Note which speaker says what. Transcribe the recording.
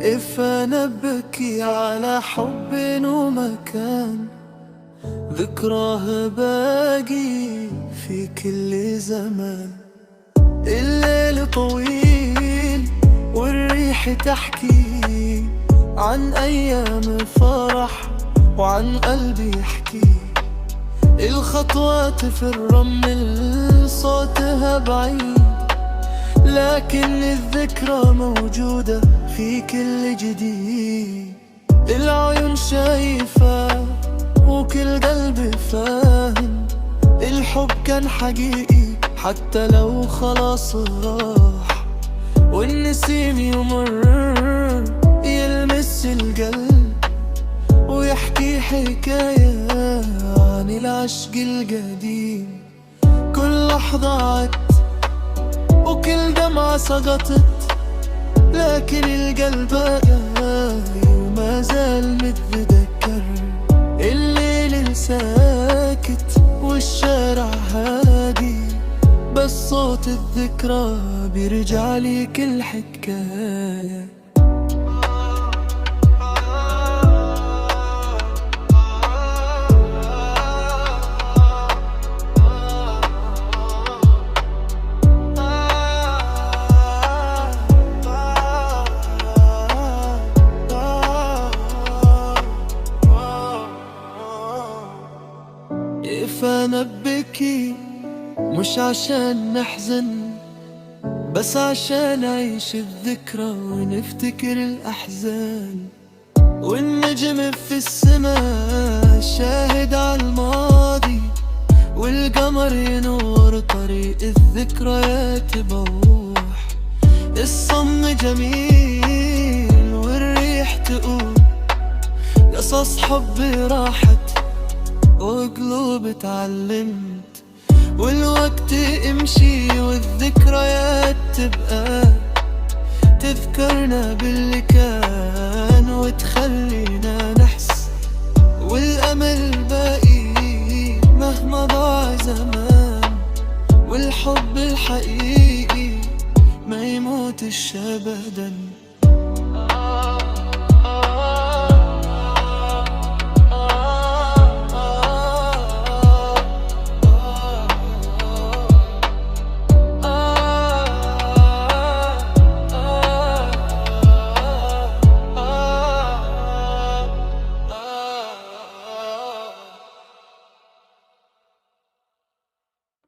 Speaker 1: أنا ببكي على حب ومكان، ذكراه باقي في كل زمان. الليل طويل والريح تحكي عن أيام فرح وعن قلبي يحكي. الخطوات في الرمل صوتها بعيد، لكن الذكرى موجودة في كل جديد. العيون شايفة وكل قلب فاهم، الحب كان حقيقي حتى لو خلاص راح. والنسيم يمر يلمس القلب ويحكي حكاية عن العشق القديم. كل لحظة عدت وكل دمعة سقطت، لكن القلب باقي وما زال متذكر. الليل ساكت والشارع هادي، بس صوت الذكرى بيرجع لي كل حكاية. أنا ببكي مش عشان نحزن، بس عشان نعيش الذكرى ونفتكر الأحزان. والنجم في السماء شاهد على الماضي، والقمر ينور طريق الذكريات بوح. الصم جميل والريح تقول قصص حب راحت وقلوب اتعلمت. والوقت امشي والذكريات تبقى تذكرنا باللي كان وتخلينا نحس. والأمل باقي مهما ضاع زمان، والحب الحقيقي ما يموتش أبداً.